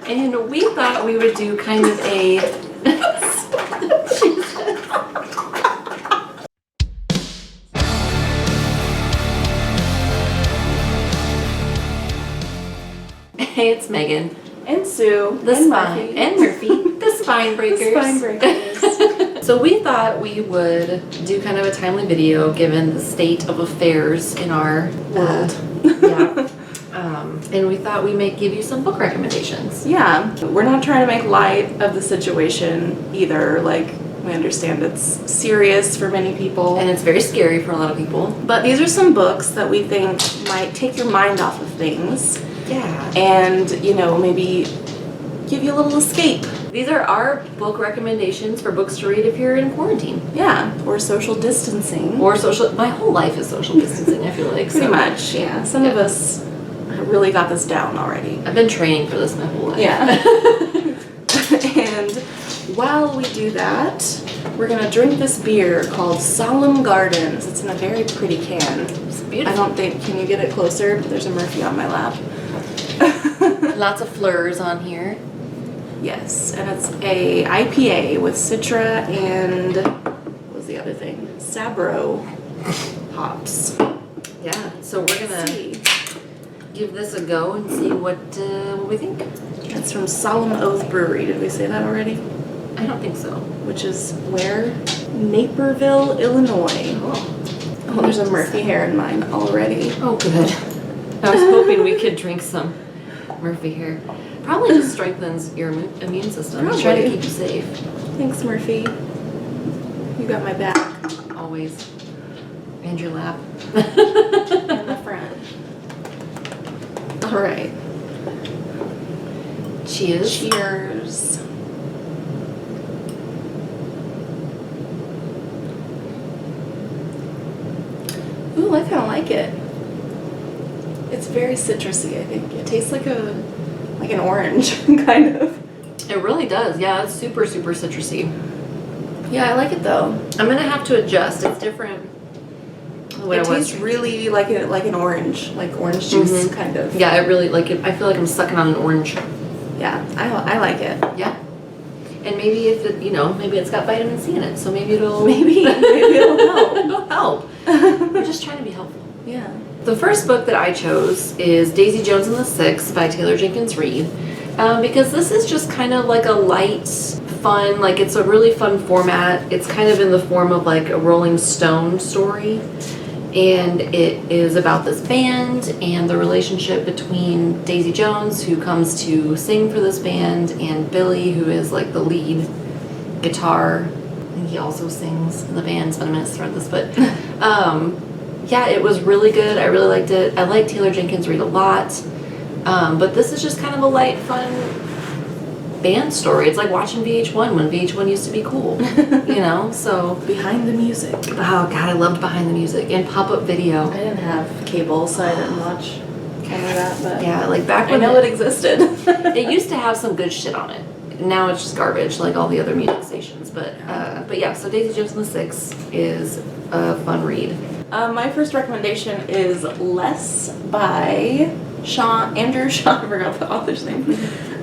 And we thought we would do kind of a... Hey, it's Megan. And Sue. The and spine. Murphy. And Murphy. The Spine Breakers. The Spine Breakers. So we thought we would do kind of a timely video given the state of affairs in our World. Yeah. And we thought we might give you some book recommendations. Yeah. We're not trying to make light of the situation either. Like, we understand it's serious for many people. And it's very scary for a lot of people. But these are some books that we think might take your mind off of things. Yeah. And, you know, maybe give you a little escape. These are our book recommendations for books to read if you're in quarantine. Yeah. Or social distancing. Or social... My whole life is social distancing, I feel like. Pretty much, yeah. Some of us really got this down already. I've been training for this my whole life. Yeah. And while we do that, we're going to drink this beer called Solemn Gardens. It's in a very pretty can. It's beautiful. I don't think... Can you get it closer? There's a Murphy on my lap. Lots of flurs on here. Yes, and it's a IPA with Citra and what was the other thing? Sabro hops. Yeah, so we're gonna give this a go and see what we think. It's from Solemn Oath Brewery. Did we say that already? I don't think so. Which is where? Naperville, Illinois. Oh, there's a Murphy hair in mine already. Oh, good. I was hoping we could drink some Murphy here. Probably just strengthens your immune system. Probably. Try to keep you safe. Thanks, Murphy. You got my back. Always. And your lap. And the front. All right. Cheers. Cheers. Ooh, I kind of like it. It's very citrusy, I think. It tastes like an orange, kind of. It really does. Yeah, it's super, super citrusy. Yeah, I like it though. I'm gonna have to adjust. It's different. It tastes really like an orange, like orange juice, kind of. Yeah, it really like it. I feel like I'm sucking on an orange. Yeah, I like it. Yeah. And maybe if it, maybe it's got vitamin C in it, so maybe it'll maybe it'll help. It'll help. We're just trying to be helpful. Yeah. The first book that I chose is Daisy Jones and the Six by Taylor Jenkins Reid, because this is just kind of like a light, fun, like it's a really fun format. It's kind of in the form of like a Rolling Stone story, and it is about this band and the relationship between Daisy Jones, who comes to sing for this band, and Billy, who is like the lead guitar. And he also sings in the band. It's been a minute to read this, but yeah, it was really good. I really liked it. I like Taylor Jenkins Reid a lot. But this is just kind of a light, fun band story. It's like watching VH1 when VH1 used to be cool, so. Behind the music. Oh, God, I loved Behind the Music and pop-up video. I didn't have cable, so I didn't watch any of that, but. Yeah, like back when. I know it existed. It used to have some good shit on it. Now it's just garbage, like all the other music stations. But yeah, so Daisy Jones and the Six is a fun read. My first recommendation is Less by Andrew Sean, I forgot the author's name,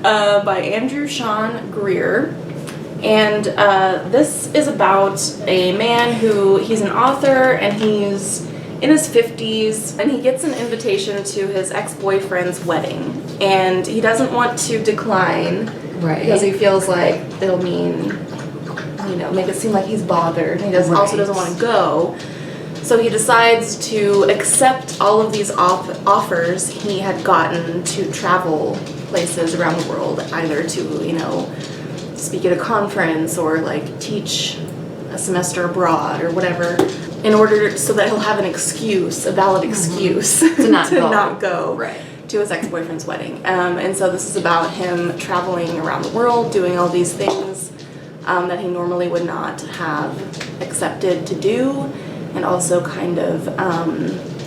by Andrew Sean Greer. And this is about a man he's an author, and he's in his 50s, and he gets an invitation to his ex-boyfriend's wedding. And he doesn't want to decline, right? Because he feels like it'll mean, make it seem like he's bothered. And he also doesn't want to go. So he decides to accept all of these offers he had gotten to travel places around the world, either to, speak at a conference or like teach a semester abroad or whatever, in order so that he'll have an excuse, a valid excuse to not go right. to his ex-boyfriend's wedding. And so this is about him traveling around the world, doing all these things that he normally would not have accepted to do, and also kind of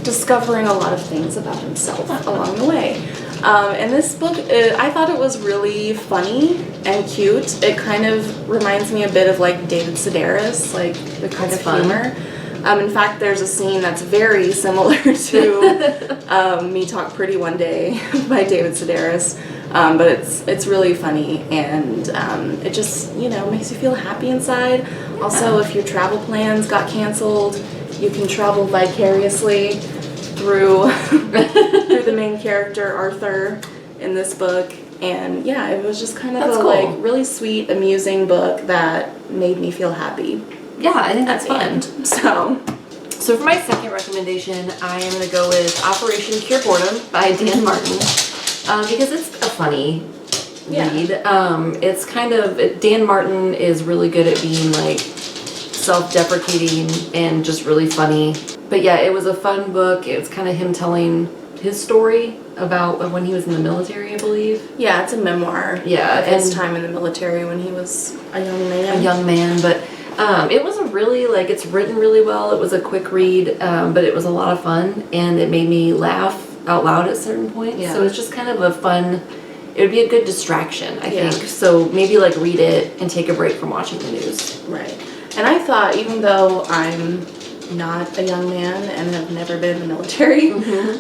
discovering a lot of things about himself along the way. And this book, I thought it was really funny and cute. It kind of reminds me a bit of like David Sedaris, like the kind of humor. In fact, there's a scene that's very similar to Me Talk Pretty One Day by David Sedaris, But it's really funny, and it just, makes you feel happy inside. Yeah. Also, if your travel plans got canceled, you can travel vicariously through through the main character, Arthur, in this book. And yeah, it was just kind of cool. Really sweet, amusing book that made me feel happy. Yeah, I think that's fun. End. So for my second recommendation, I am going to go with Operation Cure Boredom by Dan Martin, because it's a funny read. It's kind of, Dan Martin is really good at being like self-deprecating and just really funny. But yeah, it was a fun book. It was kind of him telling his story about when he was in the military, I believe. Yeah, it's a memoir. Yeah, of his time in the military when he was a young man. But it was a really, it's written really well. It was a quick read, but it was a lot of fun, and it made me laugh out loud at certain points. Yeah. So it's just kind of a fun, it would be a good distraction, I think. So maybe read it and take a break from watching the news. Right. And I thought, even though I'm not a young man and have never been in the military,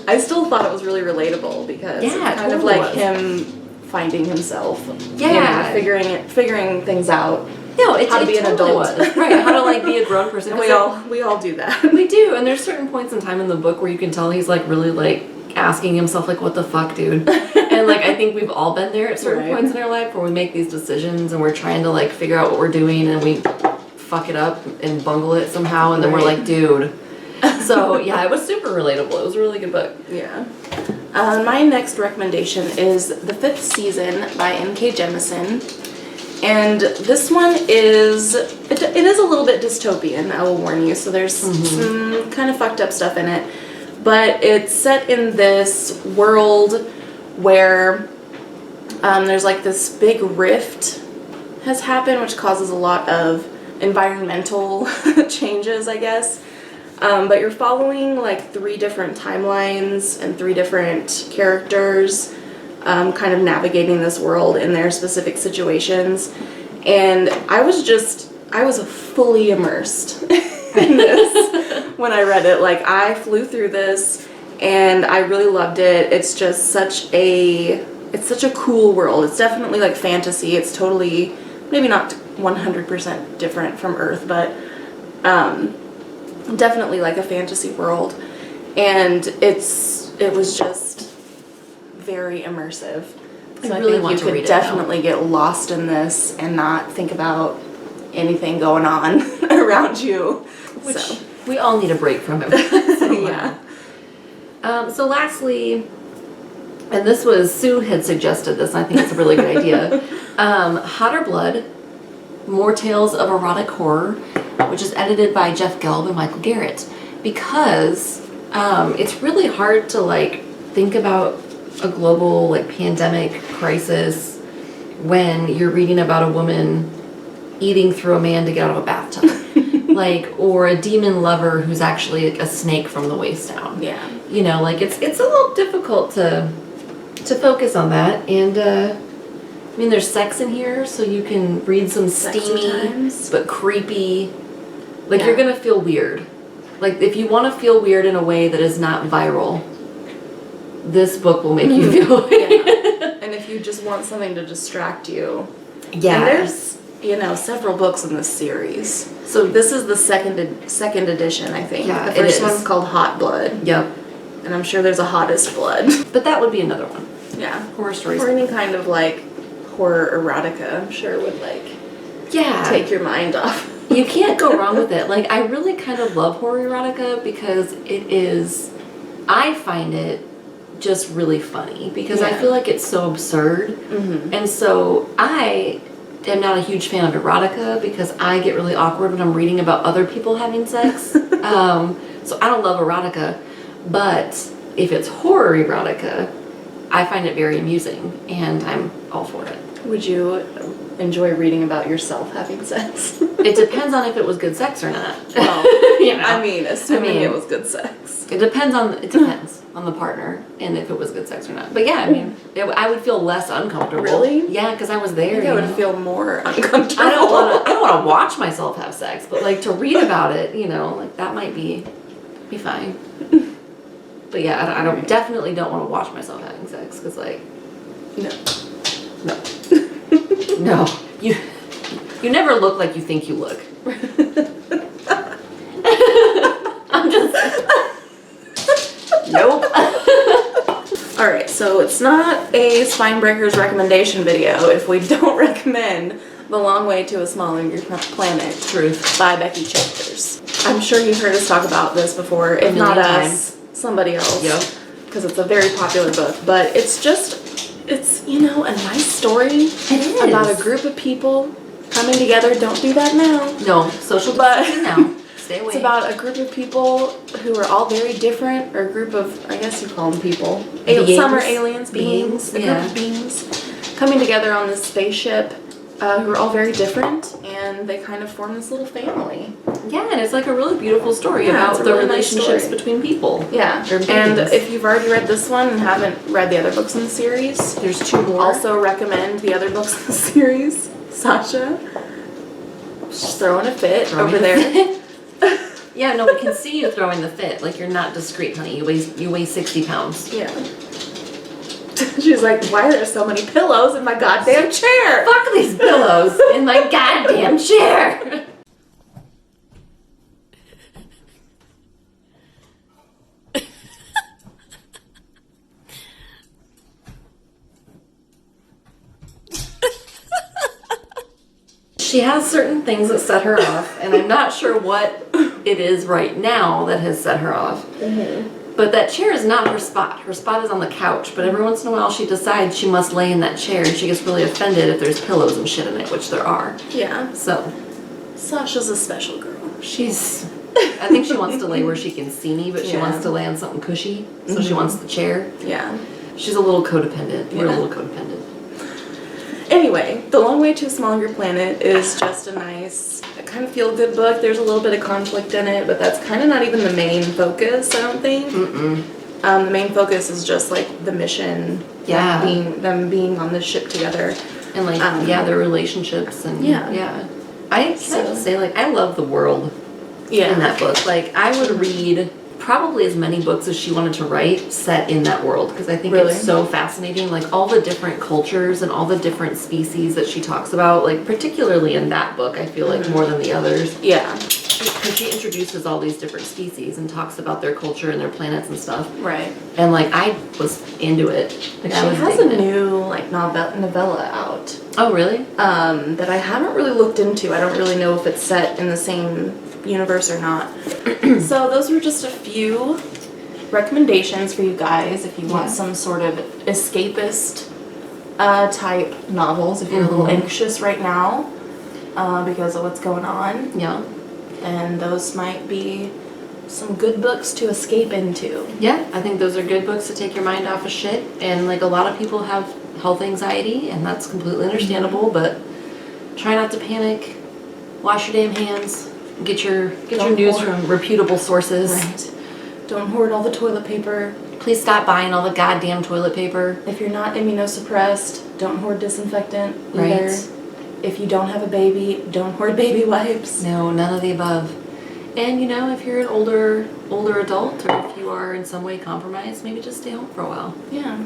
I still thought it was really relatable, because it's kind of like him finding himself. Yeah. Figuring things out. No, it's how to be an adult. Right, how to be a grown person. And we all do that. We do, and there's certain points in time in the book where you can tell he's really asking himself what the fuck, dude. And I think we've all been there at certain points in our life where we make these decisions and we're trying to figure out what we're doing, and we fuck it up and bungle it somehow, and then we're like, dude. So yeah, it was super relatable. It was a really good book. Yeah. My next recommendation is The Fifth Season by N.K. Jemisin. And this one it is a little bit dystopian, I will warn you. So there's some kind of fucked up stuff in it. But it's set in this world where there's this big rift has happened, which causes a lot of environmental changes, I guess. But you're following 3 different timelines and 3 different characters, kind of navigating this world in their specific situations. And I was fully immersed in this when I read it. I flew through this and I really loved it. It's just such a cool world. It's definitely fantasy. It's totally, maybe not 100% different from Earth, but definitely a fantasy world. And it was just very immersive. So I think you could definitely get lost in this and not think about anything going on around you. Which we all need a break from it. Yeah. So lastly, and this was, Sue had suggested this, and I think it's a really good idea. Hotter Blood, More Tales of Erotic Horror, which is edited by Jeff Gelb and Michael Garrett. Because it's really hard to think about a global pandemic crisis when you're reading about a woman eating through a man to get out of a bathtub. Or a demon lover who's actually a snake from the waist down. Yeah. It's a little difficult to focus on that. And there's sex in here, so you can read some steamy but creepy. You're gonna feel weird. If you want to feel weird in a way that is not viral, this book will make you feel weird. And if you just want something to distract you. Yeah. And there's several books in this series. So this is the second edition, I think. Yeah, the first one's called Hot Blood. Yep. And I'm sure there's a Hottest Blood. But that would be another one. Yeah. Horror stories. Or any kind of horror erotica, I'm sure would take your mind off. You can't go wrong with it. I really kind of love horror erotica because I find it just really funny because I feel like it's so absurd. And so I am not a huge fan of erotica because I get really awkward when I'm reading about other people having sex. So I don't love erotica, but if it's horror erotica, I find it very amusing and I'm all for it. Would you enjoy reading about yourself having sex? It depends on if it was good sex or not. Well, assuming it was good sex. It depends on the partner and if it was good sex or not. But yeah, I would feel less uncomfortable. Really? Yeah, because I was there. I think I would feel more uncomfortable. I don't want to watch myself have sex, but to read about it, that might be fine. But yeah, I definitely don't want to watch myself having sex because no. No. No. You never look like you think you look. I'm just... Nope. Alright, so it's not a Spinebreakers recommendation video if we don't recommend The Long Way to a Smaller Planet. Truth. By Becky Chambers. I'm sure you've heard us talk about this before, if not us, somebody else. Yep. Because it's a very popular book, but it's you know, a nice story. It is. About a group of people coming together. Don't do that now. No, social distancing now. Stay away. It's about a group of people who are all very different, or a group of, I guess you call them people. Some are aliens, beings, a group of beings coming together on this spaceship who are all very different, and they kind of form this little family. Yeah, and it's like a really beautiful story about the really relationships nice between people. Yeah, and if you've already read this one and haven't read the other books in the series, there's 2 more. Also recommend the other books in the series. Sasha, she's throwing a fit over there. Yeah, no, we can see you throwing the fit. Like, you're not discreet, honey. You weigh 60 pounds. Yeah. She's like, why are there so many pillows in my goddamn chair? Fuck these pillows in my goddamn chair. She has certain things that set her off, and I'm not sure what it is right now that has set her off. Mm-hmm. But that chair is not her spot. Her spot is on the couch, but every once in a while she decides she must lay in that chair, and she gets really offended if there's pillows and shit in it, which there are. Yeah. So. Sasha's a special girl. I think she wants to lay where she can see me, but she wants to lay on something cushy, so she wants the chair. Yeah. She's a little codependent. We're a little codependent. Anyway, The Long Way to a Smaller Planet is just a nice, kind of feel-good book. There's a little bit of conflict in it, but that's kind of not even the main focus, I don't think. The main focus is just, like, the mission. Yeah. Them being on this ship together. And, like, their relationships. And yeah. I just say, like, I love the world in that book. Like, I would read probably as many books as she wanted to write set in that world, because I think it's so fascinating, like all the different cultures and all the different species that she talks about, like particularly in that book I feel like more than the others. Yeah, because she introduces all these different species and talks about their culture and their planets and stuff. Right. And like I was into it. Like, she has a new like novella out. Oh really? That I haven't really looked into. I don't really know if it's set in the same universe or not. So those were just a few recommendations for you guys if you want some sort of escapist type novels, if you're a little anxious right now because of what's going on. Yeah. And those might be some good books to escape into. Yeah, I think those are good books to take your mind off of shit. And like a lot of people have health anxiety, and that's completely understandable, but try not to panic. Wash your damn hands. Get your news from reputable sources. Right. Don't hoard all the toilet paper. Please stop buying all the goddamn toilet paper. If you're not immunosuppressed, don't hoard disinfectant either. Right. If you don't have a baby, don't hoard baby wipes. No, none of the above. And you know, if you're an older adult, or if you are in some way compromised, maybe just stay home for a while. Yeah.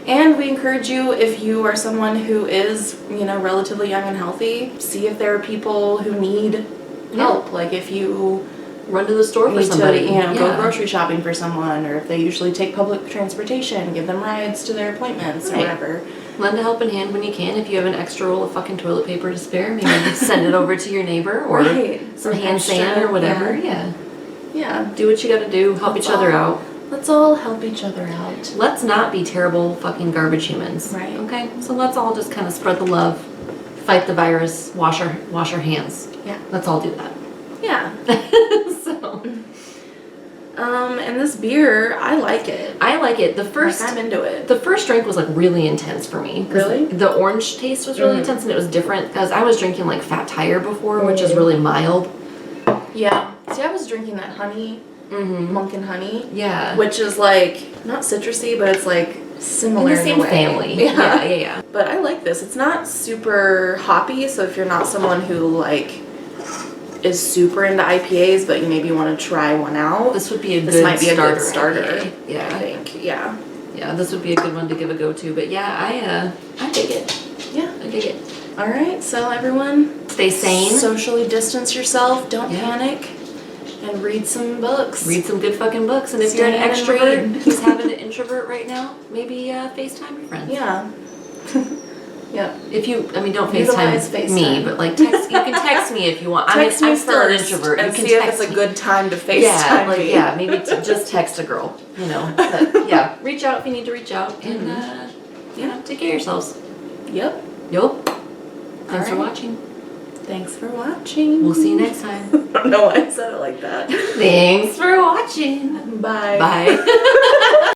And we encourage you, if you are someone who is, you know, relatively young and healthy, see if there are people who need help. Like if you run to the store for somebody, go grocery shopping for someone, or if they usually take public transportation, give them rides to their appointments or whatever. Lend a helping hand when you can. If you have an extra roll of fucking toilet paper to spare, maybe send it over to your neighbor, or some hand sand or whatever. Yeah. Do what you gotta do. Help each other out. Let's all help each other out. Let's not be terrible fucking garbage humans. Right. Okay? So let's all just kind of spread the love, fight the virus, wash our hands. Yeah. Let's all do that. Yeah. So. And this beer, I like it. I like it. I'm into it. The first drink was like really intense for me. Really? The orange taste was really intense, and it was different because I was drinking like Fat Tire before, which is really mild. Yeah. See, I was drinking that honey, monk and honey. Yeah. Which is like, not citrusy, but it's like similar in the same way. family. Yeah. But I like this. It's not super hoppy, so if you're not someone who like is super into IPAs, but you maybe want to try one out, This would be a this good might be starter. A good starter. IPA. Yeah. I think. Yeah. yeah, this would be a good one to give a go to. But yeah, I dig it. Yeah. I dig it. All right, so everyone, Stay sane. Socially distance yourself. Don't Yeah. panic, and read some books. Read some good fucking books. And if you're an Stand and extrovert read. who's having an introvert right now, maybe FaceTime your friends. Yeah. Yep. If you, I mean, don't Utilize FaceTime FaceTime. me, but like text. You can text me if you want. Text I mean, me I'm still an first introvert. and You can see if text it's a me. good time to FaceTime Yeah, like me. yeah, maybe just text a girl. You know, but yeah, reach out if you need to reach out, and you know, take care of yourselves. Yep. Yup. Thanks for right. watching. Thanks for watching. We'll see you next time. I don't know why I said it like that. Thanks for watching. Bye. Bye.